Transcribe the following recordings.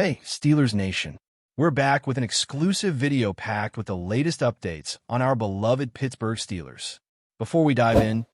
Hey, Steelers Nation. We're back with an exclusive video packed with the latest updates on our beloved Pittsburgh Steelers. Before we dive in,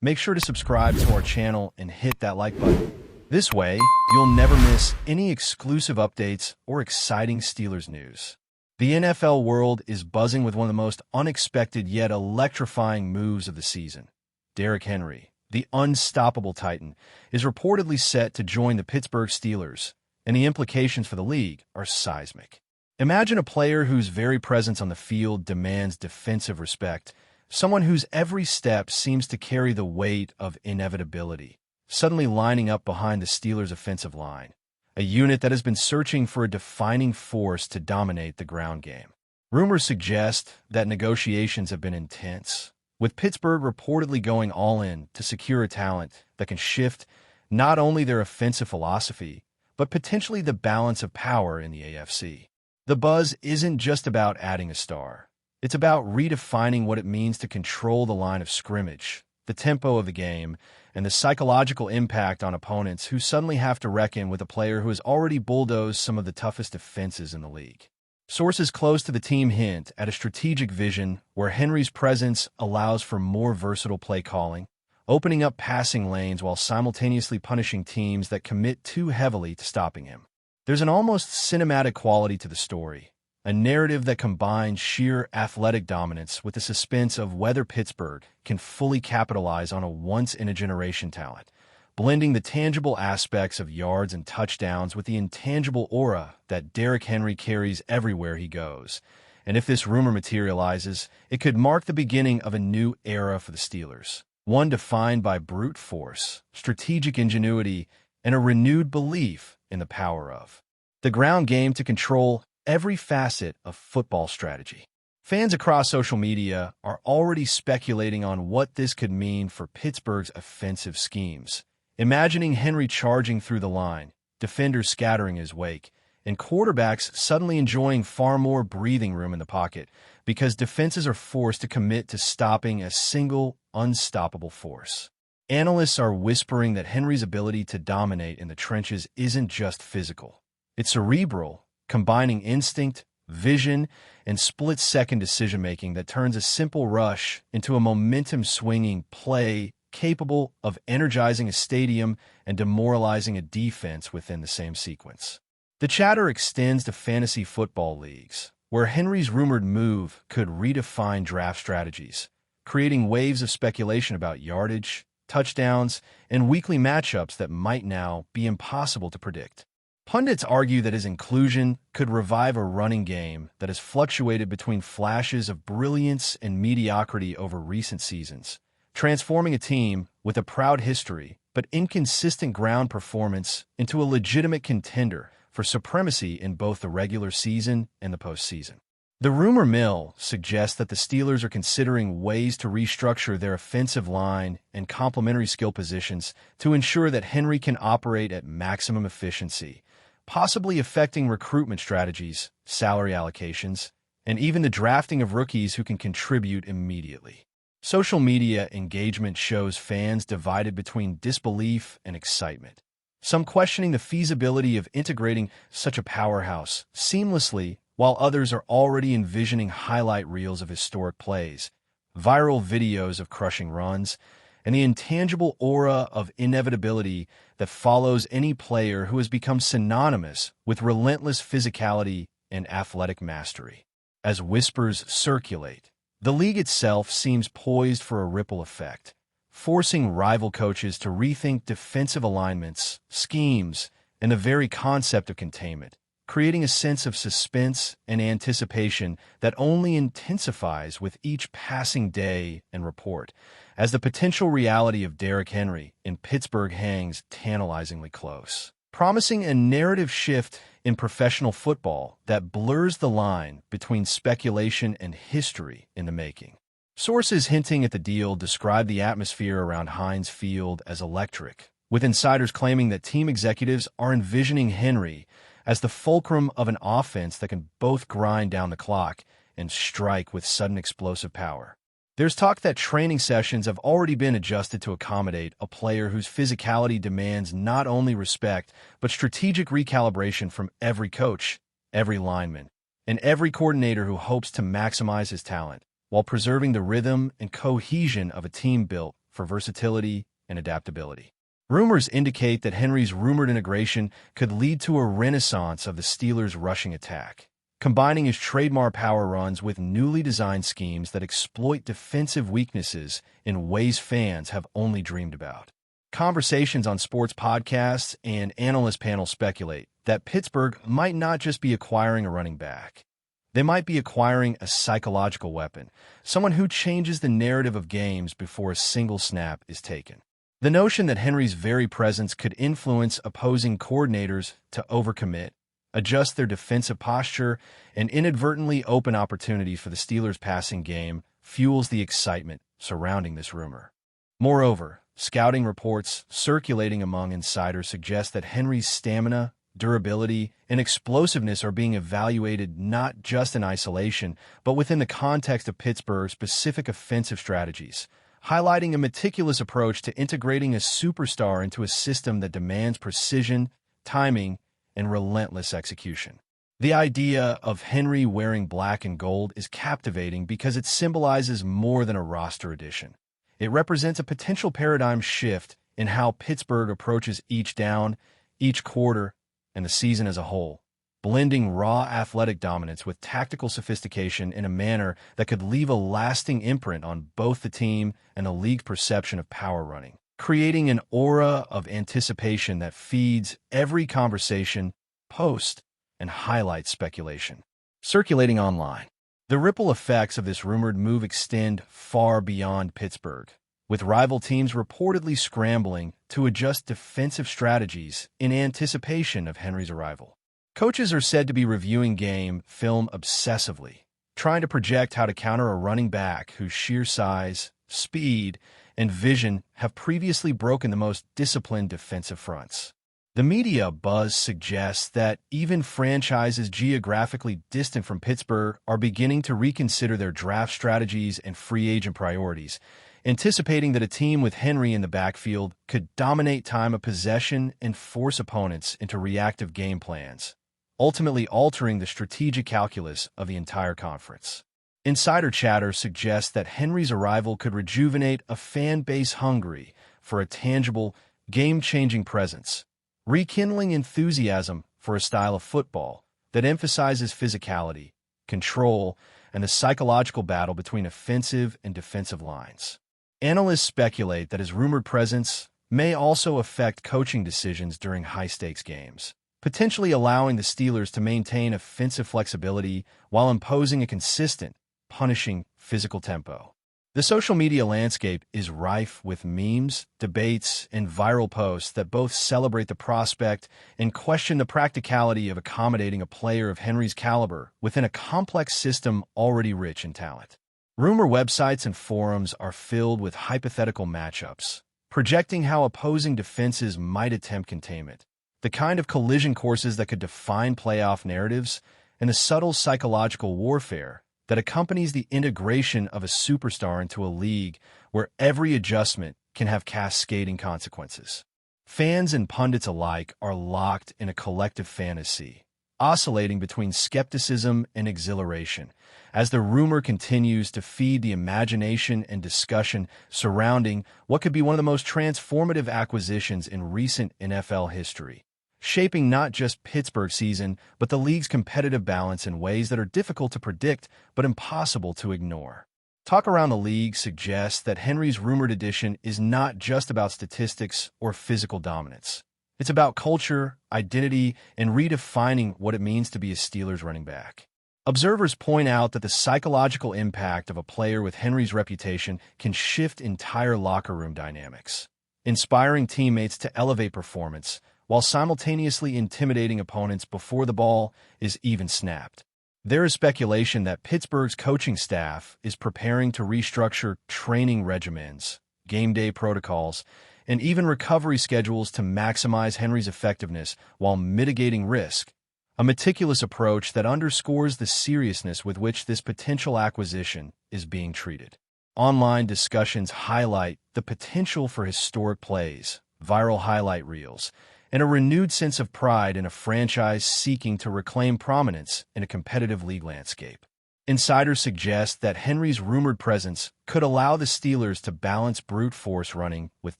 make sure to subscribe to our channel and hit that like button. This way, you'll never miss any exclusive updates or exciting Steelers news. The NFL world is buzzing with one of the most unexpected yet electrifying moves of the season. Derrick Henry, the unstoppable Titan, is reportedly set to join the Pittsburgh Steelers, and the implications for the league are seismic. Imagine a player whose very presence on the field demands defensive respect, someone whose every step seems to carry the weight of inevitability, suddenly lining up behind the Steelers' offensive line, a unit that has been searching for a defining force to dominate the ground game. Rumors suggest that negotiations have been intense, with Pittsburgh reportedly going all in to secure a talent that can shift not only their offensive philosophy, but potentially the balance of power in the AFC. The buzz isn't just about adding a star. It's about redefining what it means to control the line of scrimmage, the tempo of the game, and the psychological impact on opponents who suddenly have to reckon with a player who has already bulldozed some of the toughest defenses in the league. Sources close to the team hint at a strategic vision where Henry's presence allows for more versatile play calling, opening up passing lanes while simultaneously punishing teams that commit too heavily to stopping him. There's an almost cinematic quality to the story, a narrative that combines sheer athletic dominance with the suspense of whether Pittsburgh can fully capitalize on a once-in-a-generation talent, blending the tangible aspects of yards and touchdowns with the intangible aura that Derrick Henry carries everywhere he goes. And if this rumor materializes, it could mark the beginning of a new era for the Steelers, one defined by brute force, strategic ingenuity, and a renewed belief in the power of the ground game to control every facet of football strategy. Fans across social media are already speculating on what this could mean for Pittsburgh's offensive schemes, imagining Henry charging through the line, defenders scattering his wake, and quarterbacks suddenly enjoying far more breathing room in the pocket because defenses are forced to commit to stopping a single, unstoppable force. Analysts are whispering that Henry's ability to dominate in the trenches isn't just physical. It's cerebral, combining instinct, vision, and split-second decision-making that turns a simple rush into a momentum-swinging play capable of energizing a stadium and demoralizing a defense within the same sequence. The chatter extends to fantasy football leagues, where Henry's rumored move could redefine draft strategies, creating waves of speculation about yardage, touchdowns, and weekly matchups that might now be impossible to predict. Pundits argue that his inclusion could revive a running game that has fluctuated between flashes of brilliance and mediocrity over recent seasons, transforming a team with a proud history but inconsistent ground performance into a legitimate contender for supremacy in both the regular season and the postseason. The rumor mill suggests that the Steelers are considering ways to restructure their offensive line and complementary skill positions to ensure that Henry can operate at maximum efficiency, possibly affecting recruitment strategies, salary allocations, and even the drafting of rookies who can contribute immediately. Social media engagement shows fans divided between disbelief and excitement, some questioning the feasibility of integrating such a powerhouse seamlessly, while others are already envisioning highlight reels of historic plays, viral videos of crushing runs, and the intangible aura of inevitability that follows any player who has become synonymous with relentless physicality and athletic mastery. As whispers circulate, the league itself seems poised for a ripple effect, forcing rival coaches to rethink defensive alignments, schemes, and the very concept of containment, creating a sense of suspense and anticipation that only intensifies with each passing day and report, as the potential reality of Derrick Henry in Pittsburgh hangs tantalizingly close, promising a narrative shift in professional football that blurs the line between speculation and history in the making. Sources hinting at the deal describe the atmosphere around Heinz Field as electric, with insiders claiming that team executives are envisioning Henry as the fulcrum of an offense that can both grind down the clock and strike with sudden explosive power. There's talk that training sessions have already been adjusted to accommodate a player whose physicality demands not only respect, but strategic recalibration from every coach, every lineman, and every coordinator who hopes to maximize his talent, while preserving the rhythm and cohesion of a team built for versatility and adaptability. Rumors indicate that Henry's rumored integration could lead to a renaissance of the Steelers' rushing attack, combining his trademark power runs with newly designed schemes that exploit defensive weaknesses in ways fans have only dreamed about. Conversations on sports podcasts and analyst panels speculate that Pittsburgh might not just be acquiring a running back. They might be acquiring a psychological weapon, someone who changes the narrative of games before a single snap is taken. The notion that Henry's very presence could influence opposing coordinators to overcommit, adjust their defensive posture, and inadvertently open opportunities for the Steelers' passing game fuels the excitement surrounding this rumor. Moreover, scouting reports circulating among insiders suggest that Henry's stamina, durability, and explosiveness are being evaluated not just in isolation, but within the context of Pittsburgh's specific offensive strategies, highlighting a meticulous approach to integrating a superstar into a system that demands precision, timing, and relentless execution. The idea of Henry wearing black and gold is captivating because it symbolizes more than a roster addition. It represents a potential paradigm shift in how Pittsburgh approaches each down, each quarter, and the season as a whole, blending raw athletic dominance with tactical sophistication in a manner that could leave a lasting imprint on both the team and the league's perception of power running, creating an aura of anticipation that feeds every conversation, post, and highlight speculation. Circulating online, the ripple effects of this rumored move extend far beyond Pittsburgh, with rival teams reportedly scrambling to adjust defensive strategies in anticipation of Henry's arrival. Coaches are said to be reviewing game film obsessively, trying to project how to counter a running back whose sheer size, speed, and vision have previously broken the most disciplined defensive fronts. The media buzz suggests that even franchises geographically distant from Pittsburgh are beginning to reconsider their draft strategies and free agent priorities, anticipating that a team with Henry in the backfield could dominate time of possession and force opponents into reactive game plans, ultimately altering the strategic calculus of the entire conference. Insider chatter suggests that Henry's arrival could rejuvenate a fan base hungry for a tangible, game-changing presence, rekindling enthusiasm for a style of football that emphasizes physicality, control, and the psychological battle between offensive and defensive lines. Analysts speculate that his rumored presence may also affect coaching decisions during high-stakes games, potentially allowing the Steelers to maintain offensive flexibility while imposing a consistent, punishing physical tempo. The social media landscape is rife with memes, debates, and viral posts that both celebrate the prospect and question the practicality of accommodating a player of Henry's caliber within a complex system already rich in talent. Rumor websites and forums are filled with hypothetical matchups, projecting how opposing defenses might attempt containment, the kind of collision courses that could define playoff narratives, and the subtle psychological warfare that accompanies the integration of a superstar into a league where every adjustment can have cascading consequences. Fans and pundits alike are locked in a collective fantasy, oscillating between skepticism and exhilaration, as the rumor continues to feed the imagination and discussion surrounding what could be one of the most transformative acquisitions in recent NFL history, shaping not just Pittsburgh's season, but the league's competitive balance in ways that are difficult to predict but impossible to ignore. Talk around the league suggests that Henry's rumored addition is not just about statistics or physical dominance. It's about culture, identity, and redefining what it means to be a Steelers running back. Observers point out that the psychological impact of a player with Henry's reputation can shift entire locker room dynamics, inspiring teammates to elevate performance while simultaneously intimidating opponents before the ball is even snapped. There is speculation that Pittsburgh's coaching staff is preparing to restructure training regimens, game day protocols, and even recovery schedules to maximize Henry's effectiveness while mitigating risk, a meticulous approach that underscores the seriousness with which this potential acquisition is being treated. online discussions highlight the potential for historic plays, viral highlight reels, and a renewed sense of pride in a franchise seeking to reclaim prominence in a competitive league landscape. Insiders suggest that Henry's rumored presence could allow the Steelers to balance brute force running with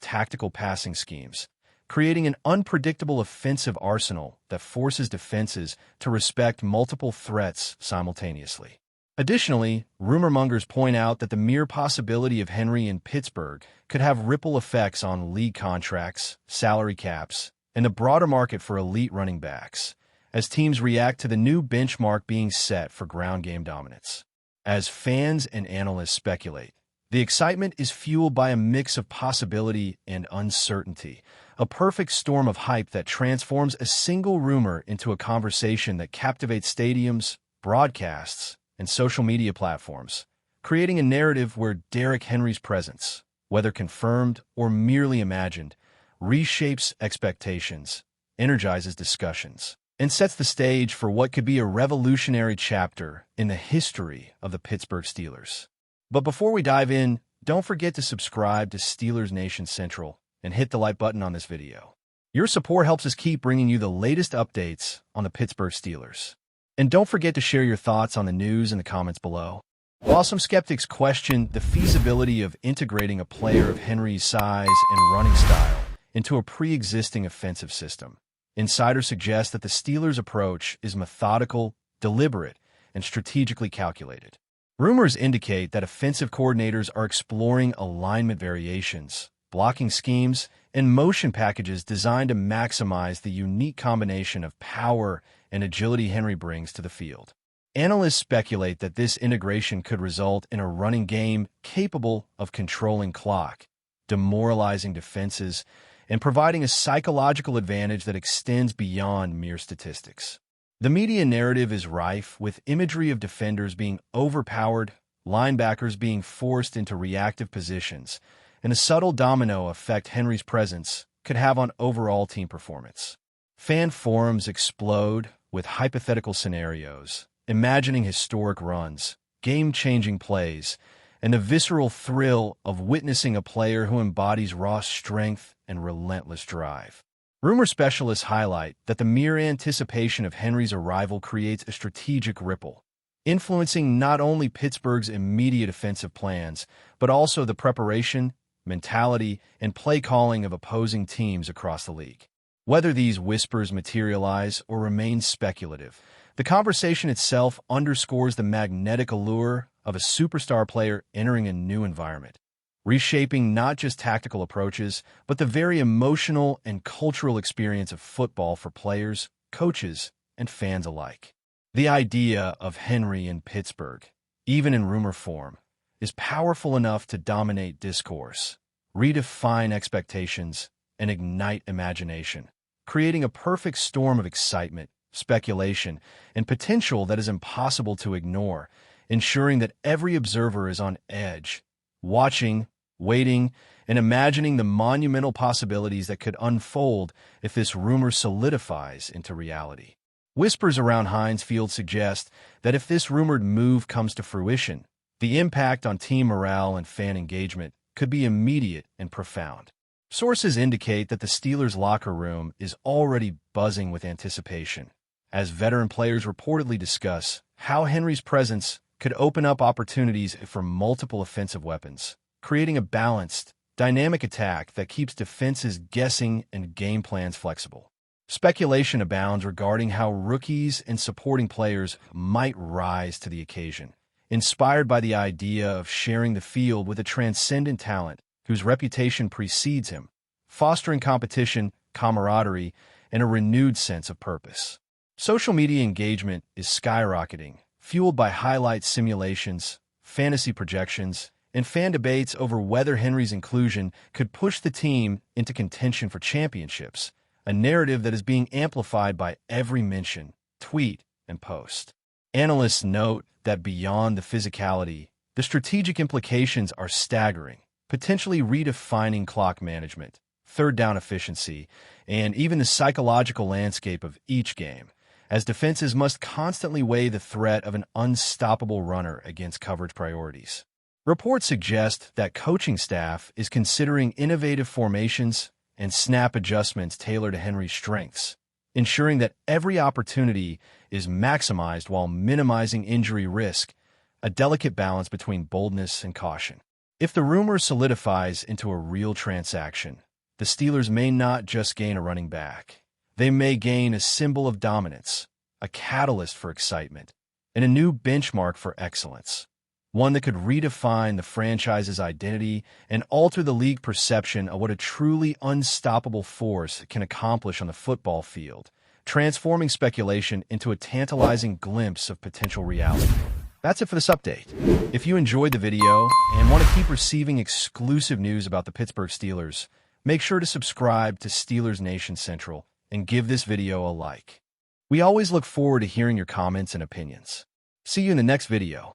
tactical passing schemes, creating an unpredictable offensive arsenal that forces defenses to respect multiple threats simultaneously. Additionally, rumormongers point out that the mere possibility of Henry in Pittsburgh could have ripple effects on league contracts, salary caps, and the broader market for elite running backs, as teams react to the new benchmark being set for ground game dominance. As fans and analysts speculate, the excitement is fueled by a mix of possibility and uncertainty, a perfect storm of hype that transforms a single rumor into a conversation that captivates stadiums, broadcasts, and social media platforms, creating a narrative where Derrick Henry's presence, whether confirmed or merely imagined, reshapes expectations, energizes discussions, and sets the stage for what could be a revolutionary chapter in the history of the Pittsburgh Steelers. But before we dive in, don't forget to subscribe to Steelers Nation Central and hit the like button on this video. Your support helps us keep bringing you the latest updates on the Pittsburgh Steelers. And don't forget to share your thoughts on the news in the comments below. While some skeptics question the feasibility of integrating a player of Henry's size and running style into a pre-existing offensive system, insiders suggest that the Steelers' approach is methodical, deliberate, and strategically calculated. Rumors indicate that offensive coordinators are exploring alignment variations, blocking schemes, and motion packages designed to maximize the unique combination of power and agility Henry brings to the field. Analysts speculate that this integration could result in a running game capable of controlling clock, demoralizing defenses, and providing a psychological advantage that extends beyond mere statistics. The media narrative is rife with imagery of defenders being overpowered, linebackers being forced into reactive positions, and a subtle domino effect Henry's presence could have on overall team performance. Fan forums explode with hypothetical scenarios, imagining historic runs, game-changing plays, and the visceral thrill of witnessing a player who embodies raw strength and relentless drive. Rumor specialists highlight that the mere anticipation of Henry's arrival creates a strategic ripple, influencing not only Pittsburgh's immediate offensive plans, but also the preparation, mentality, and play calling of opposing teams across the league. Whether these whispers materialize or remain speculative, the conversation itself underscores the magnetic allure of a superstar player entering a new environment, reshaping not just tactical approaches, but the very emotional and cultural experience of football for players, coaches, and fans alike. The idea of Henry in Pittsburgh, even in rumor form, is powerful enough to dominate discourse, redefine expectations, and ignite imagination, creating a perfect storm of excitement, speculation, and potential that is impossible to ignore, ensuring that every observer is on edge, watching, waiting, and imagining the monumental possibilities that could unfold if this rumor solidifies into reality. Whispers around Heinz Field suggest that if this rumored move comes to fruition, the impact on team morale and fan engagement could be immediate and profound. Sources indicate that the Steelers' locker room is already buzzing with anticipation, as veteran players reportedly discuss how Henry's presence could open up opportunities for multiple offensive weapons, creating a balanced, dynamic attack that keeps defenses guessing and game plans flexible. Speculation abounds regarding how rookies and supporting players might rise to the occasion, inspired by the idea of sharing the field with a transcendent talent whose reputation precedes him, fostering competition, camaraderie, and a renewed sense of purpose. Social media engagement is skyrocketing, fueled by highlight simulations, fantasy projections, and fan debates over whether Henry's inclusion could push the team into contention for championships, a narrative that is being amplified by every mention, tweet, and post. Analysts note that beyond the physicality, the strategic implications are staggering, potentially redefining clock management, third down efficiency, and even the psychological landscape of each game, as defenses must constantly weigh the threat of an unstoppable runner against coverage priorities. Reports suggest that coaching staff is considering innovative formations and snap adjustments tailored to Henry's strengths, ensuring that every opportunity is maximized while minimizing injury risk, a delicate balance between boldness and caution. If the rumor solidifies into a real transaction, the Steelers may not just gain a running back. They may gain a symbol of dominance, a catalyst for excitement, and a new benchmark for excellence, one that could redefine the franchise's identity and alter the league perception of what a truly unstoppable force can accomplish on the football field, transforming speculation into a tantalizing glimpse of potential reality. That's it for this update. If you enjoyed the video and want to keep receiving exclusive news about the Pittsburgh Steelers, make sure to subscribe to Steelers Nation Central and give this video a like. We always look forward to hearing your comments and opinions. See you in the next video.